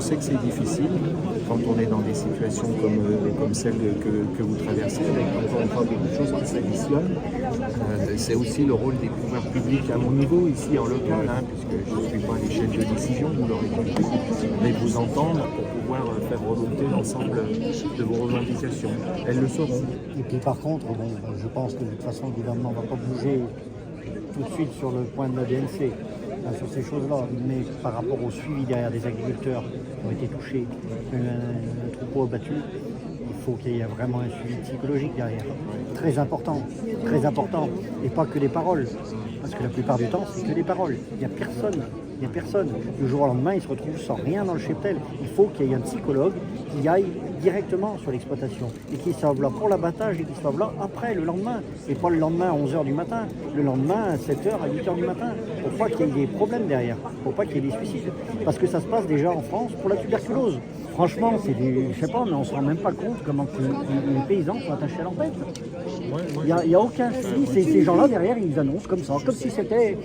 sais que c'est difficile quand on est dans des situations comme celle que vous traversez, avec encore une fois beaucoup de choses qui s'additionnent. C'est aussi le rôle des pouvoirs publics à mon niveau, ici en local, puisque je ne suis pas à l'échelle de décision, vous l'aurez compris, mais de vous entendre pour pouvoir faire remonter l'ensemble de vos revendications. Elles le seront. Et puis par contre, bon, je pense que de toute façon le gouvernement ne va pas bouger tout de suite sur le point de la DNC, sur ces choses-là, mais par rapport au suivi derrière des agriculteurs qui ont été touchés, un troupeau abattu, il faut qu'il y ait vraiment un suivi psychologique derrière. Très important, et pas que des paroles, parce que la plupart du temps, c'est que des paroles. Il n'y a personne. Du jour au lendemain, ils se retrouvent sans rien dans le cheptel. Il faut qu'il y ait un psychologue qui aille directement sur l'exploitation et qui soit là pour l'abattage et qui soit là après, le lendemain. Et pas le lendemain à 11h du matin, le lendemain à 7h, à 8h du matin. Pour pas qu'il y ait des problèmes derrière, pour pas qu'il y ait des suicides. Parce que ça se passe déjà en France pour la tuberculose. Franchement, je sais pas, mais on ne se rend même pas compte comment les paysans sont attachés à leur bête. Il n'y a aucun suivi. Ces gens-là derrière, ils annoncent comme ça, comme si c'était...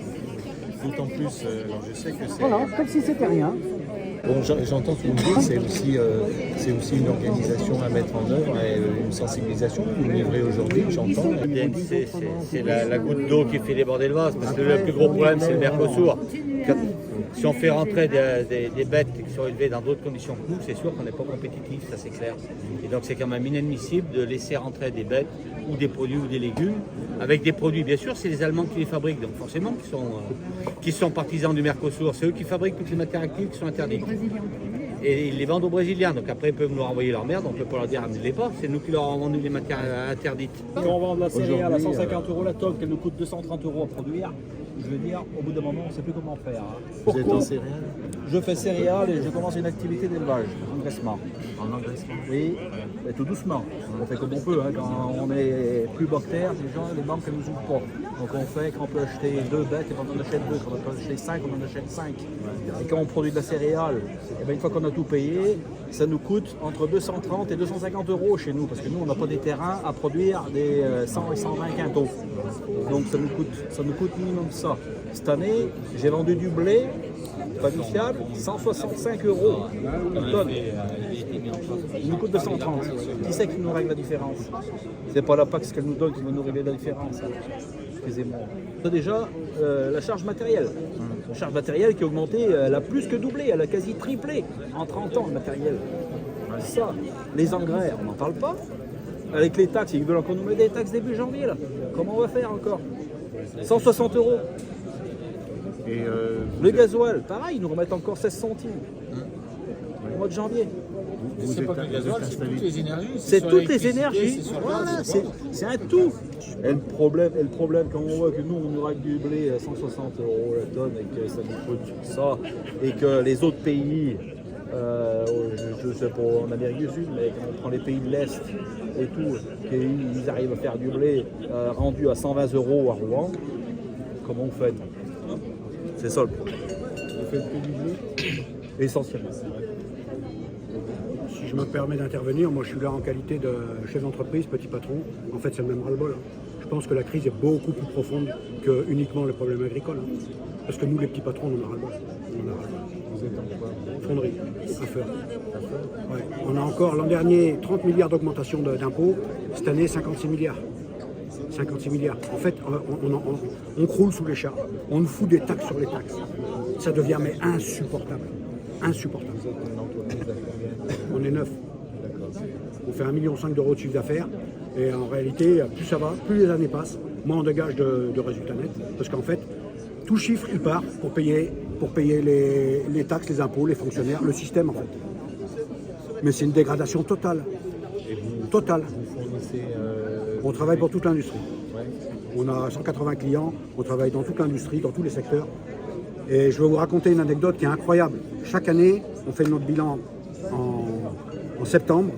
D'autant plus, alors je sais que c'est... Voilà, comme si c'était rien. Bon, j'entends ce que vous me dites, c'est aussi une organisation à mettre en œuvre et une sensibilisation que vous livrez aujourd'hui, j'entends. La DNC, c'est la goutte d'eau qui fait déborder le vase, parce que le plus gros problème, c'est le Mercosur. Si on fait rentrer des bêtes qui sont élevées dans d'autres conditions que nous, c'est sûr qu'on n'est pas compétitif, ça c'est clair. Et donc c'est quand même inadmissible de laisser rentrer des bêtes ou des produits ou des légumes, avec des produits, bien sûr, c'est les Allemands qui les fabriquent, donc forcément qui sont partisans du Mercosur, c'est eux qui fabriquent toutes les matières actives qui sont interdites. Et ils les vendent aux Brésiliens, donc après ils peuvent nous renvoyer leur merde, on ne peut pas leur dire amenez-les pas, c'est nous qui leur avons vendu les matières interdites. Quand on vend de la céréale à 150 € la tonne, qu'elle nous coûte 230 € à produire, je veux dire, au bout d'un moment, on ne sait plus comment faire. Vous êtes en céréales? Je fais céréales et je commence une activité d'élevage, engraissement. En engraissement? Oui, mais tout doucement. On fait comme on peut. Quand on est plus bactère, les banques ne nous ouvrent pas. Donc on fait qu'on peut acheter 2 bêtes et on en achète 2. Quand on peut acheter 5, on en achète 5. Et quand on produit de la céréale, et bien une fois qu'on a tout payé, ça nous coûte entre 230 et 250 € chez nous. Parce que nous, on n'a pas des terrains à produire des 100 et 120 quintaux. Donc ça nous coûte minimum ça. Cette année, j'ai vendu du blé familial, 165 € une tonne. Il nous coûte 230. Qui c'est qui nous règle la différence? C'est pas la PAC qu'elle nous donne qui va nous régler la différence. Excusez-moi. On a déjà la charge matérielle. La charge matérielle qui a augmenté, elle a plus que doublé, elle a quasi triplé en 30 ans le matériel. Ça, les engrais, on n'en parle pas. Avec les taxes, ils veulent encore nous mettre des taxes début janvier là. Comment on va faire encore? 160 €. Et le gasoil, pareil, ils nous remettent encore 16 centimes au mois de janvier. C'est pas que le gasoil, c'est toutes les énergies. C'est toutes les énergies. Voilà, c'est un tout. Et le problème, quand on voit que nous, on nous règle du blé à 160 € la tonne et que ça nous coûte ça, et que les autres pays, je sais pas en Amérique du Sud, mais quand on prend les pays de l'Est et tout, qu'ils arrivent à faire du blé rendu à 120 € à Rouen, comment on fait? C'est ça le problème. vous faites que du blé? Essentiellement. Si je me permets d'intervenir, moi je suis là en qualité de chef d'entreprise, petit patron. En fait, c'est le même ras-le-bol. Je pense que la crise est beaucoup plus profonde que uniquement le problème agricole. Parce que nous, les petits patrons, on en a ras-le-bol. Vous êtes en quoi? Fonderie, affaire. Ouais. On a encore l'an dernier 30 milliards d'augmentation d'impôts. Cette année, 56 milliards. 56 milliards. En fait, on croule sous les chars. On nous fout des taxes sur les taxes. Ça devient mais insupportable. Insupportable. On est 9. On fait 1,5 million d'euros de chiffre d'affaires. Et en réalité, plus ça va, plus les années passent, moins on dégage de résultats nets. Parce qu'en fait, tout chiffre, il part pour payer les taxes, les impôts, les fonctionnaires, le système en fait. Mais c'est une dégradation totale. Totale. Vous fournissez... On travaille pour toute l'industrie. Ouais. On a 180 clients, on travaille dans toute l'industrie, dans tous les secteurs. Et je vais vous raconter une anecdote qui est incroyable. Chaque année, on fait notre bilan en septembre.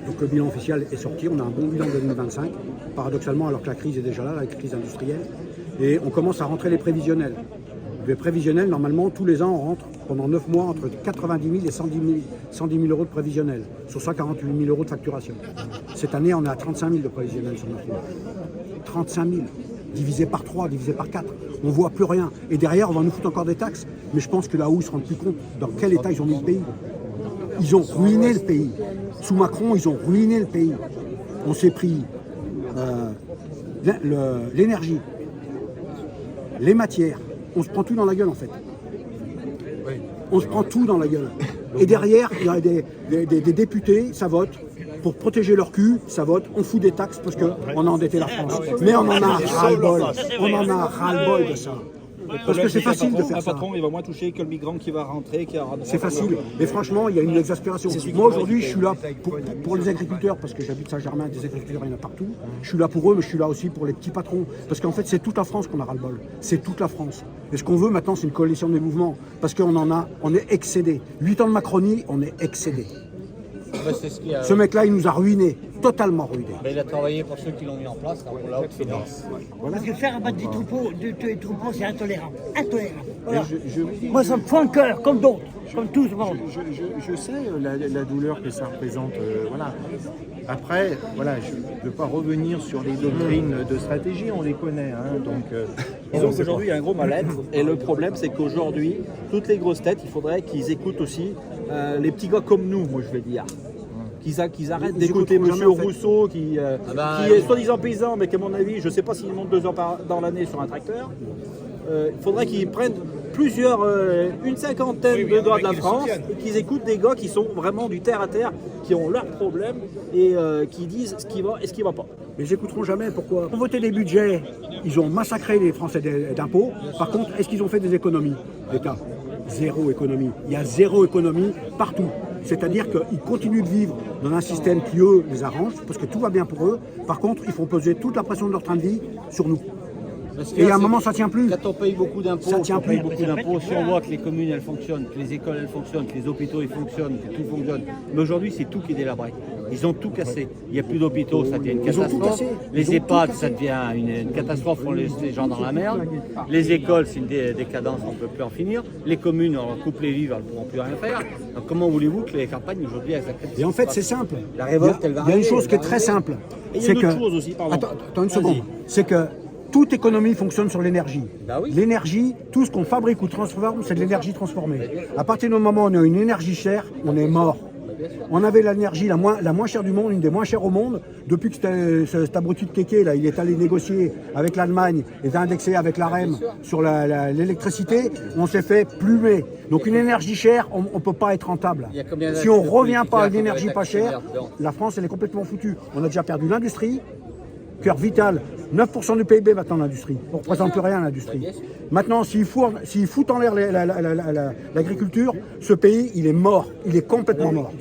Donc le bilan officiel est sorti, on a un bon bilan de 2025, paradoxalement alors que la crise est déjà là, la crise industrielle. Et on commence à rentrer les prévisionnels. Les prévisionnels, normalement, tous les ans, on rentre pendant 9 mois entre 90 000 et 110 000 € de prévisionnels, sur 148 000 € de facturation. Cette année, on est à 35 000 de prévisionnels sur 9 mois. 35 000, divisé par 3, divisé par 4. On voit plus rien. Et derrière, on va nous foutre encore des taxes. Mais je pense que là où ils se rendent plus compte dans quel état ils ont mis le pays. Ils ont ruiné le pays. Sous Macron, ils ont ruiné le pays. On s'est pris l'énergie, les matières. On se prend tout dans la gueule en fait. On se prend tout dans la gueule. Et derrière, il y a des députés, ça vote. Pour protéger leur cul, ça vote. On fout des taxes parce qu'on a endetté la France. Mais on en a ras-le-bol. On en a ras-le-bol de ça. Parce que c'est facile de faire un ça. patron, il va moins toucher que le migrant qui va rentrer. C'est facile. Mais franchement, il y a une exaspération. Moi, aujourd'hui, je suis là pour les agriculteurs, parce que j'habite Saint-Germain, des agriculteurs, il y en a partout. Je suis là pour eux, mais je suis là aussi pour les petits patrons. Parce qu'en fait, c'est toute la France qu'on a ras-le-bol. C'est toute la France. Et ce qu'on veut maintenant, c'est une coalition des mouvements. Parce on est excédé. 8 ans de Macronie, on est excédé. Ce mec-là, il nous a ruinés, totalement ruinés. Mais il a travaillé pour ceux qui l'ont mis en place, pour la haute finance. Parce que faire abattre des troupeaux, c'est intolérant. Intolérant. Voilà. Moi, ça me fout un cœur, comme d'autres, comme tout le monde. Je sais la douleur que ça représente. Voilà. Après, voilà, je ne veux pas revenir sur les doctrines de stratégie, on les connaît. Hein, Disons qu'aujourd'hui, il y a un gros mal-être. Et le problème, c'est qu'aujourd'hui, toutes les grosses têtes, il faudrait qu'ils écoutent aussi les petits gars comme nous, moi je vais dire. Qu'ils arrêtent d'écouter M. Rousseau, qui est soi-disant paysan, mais qu'à mon avis, je ne sais pas s'il monte 2 heures dans l'année sur un tracteur. Il faudrait qu'ils prennent une cinquantaine de gars de la France et qu'ils écoutent des gars qui sont vraiment du terre à terre, qui ont leurs problèmes et qui disent ce qui va et ce qui ne va pas. Mais ils n'écouteront jamais. Pourquoi? Ils ont voté des budgets, ils ont massacré les Français d'impôts. Par contre, est-ce qu'ils ont fait des économies? L'État, zéro économie. Il y a zéro économie partout. C'est-à-dire qu'ils continuent de vivre dans un système qui, eux, les arrange, parce que tout va bien pour eux. Par contre, ils font peser toute la pression de leur train de vie sur nous. Et à un moment, ça ne tient plus. Quand on paye beaucoup d'impôts, Ça tient plus. si on voit que les communes elles fonctionnent, que les écoles elles fonctionnent, que les hôpitaux ils fonctionnent, que tout fonctionne. Mais aujourd'hui, c'est tout qui est délabré. Ils ont tout cassé. Il n'y a plus d'hôpitaux, ça devient une catastrophe. Les EHPAD, ça devient une catastrophe, on laisse les gens dans la merde. Les écoles, c'est une décadence, on ne peut plus en finir. Les communes, on leur coupe les vivres, elles ne pourront plus rien faire. Donc comment voulez-vous que les campagnes aujourd'hui elles acceptent? Et en fait, c'est simple. La révolte, elle va Il y a une arriver, chose qui est elle va très simple. Et il y a C'est une autre que. chose aussi, pardon. Attends une seconde. C'est que toute économie fonctionne sur l'énergie. Bah oui. L'énergie, tout ce qu'on fabrique ou transforme, c'est de l'énergie transformée. À partir du moment où on a une énergie chère, on est mort. On avait l'énergie la moins chère du monde, une des moins chères au monde. Depuis que cet abruti de Kéké, là, il est allé négocier avec l'Allemagne et a indexé avec l'AREM sur l'électricité, on s'est fait plumer. Donc une énergie chère, on ne peut pas être rentable. Si on ne revient pas à une énergie pas chère, la France, elle est complètement foutue. On a déjà perdu l'industrie, cœur vital. 9% du PIB maintenant l'industrie. On ne représente plus rien l'industrie. Maintenant, s'ils foutent en l'air l'agriculture, ce pays, il est mort. Il est complètement mort.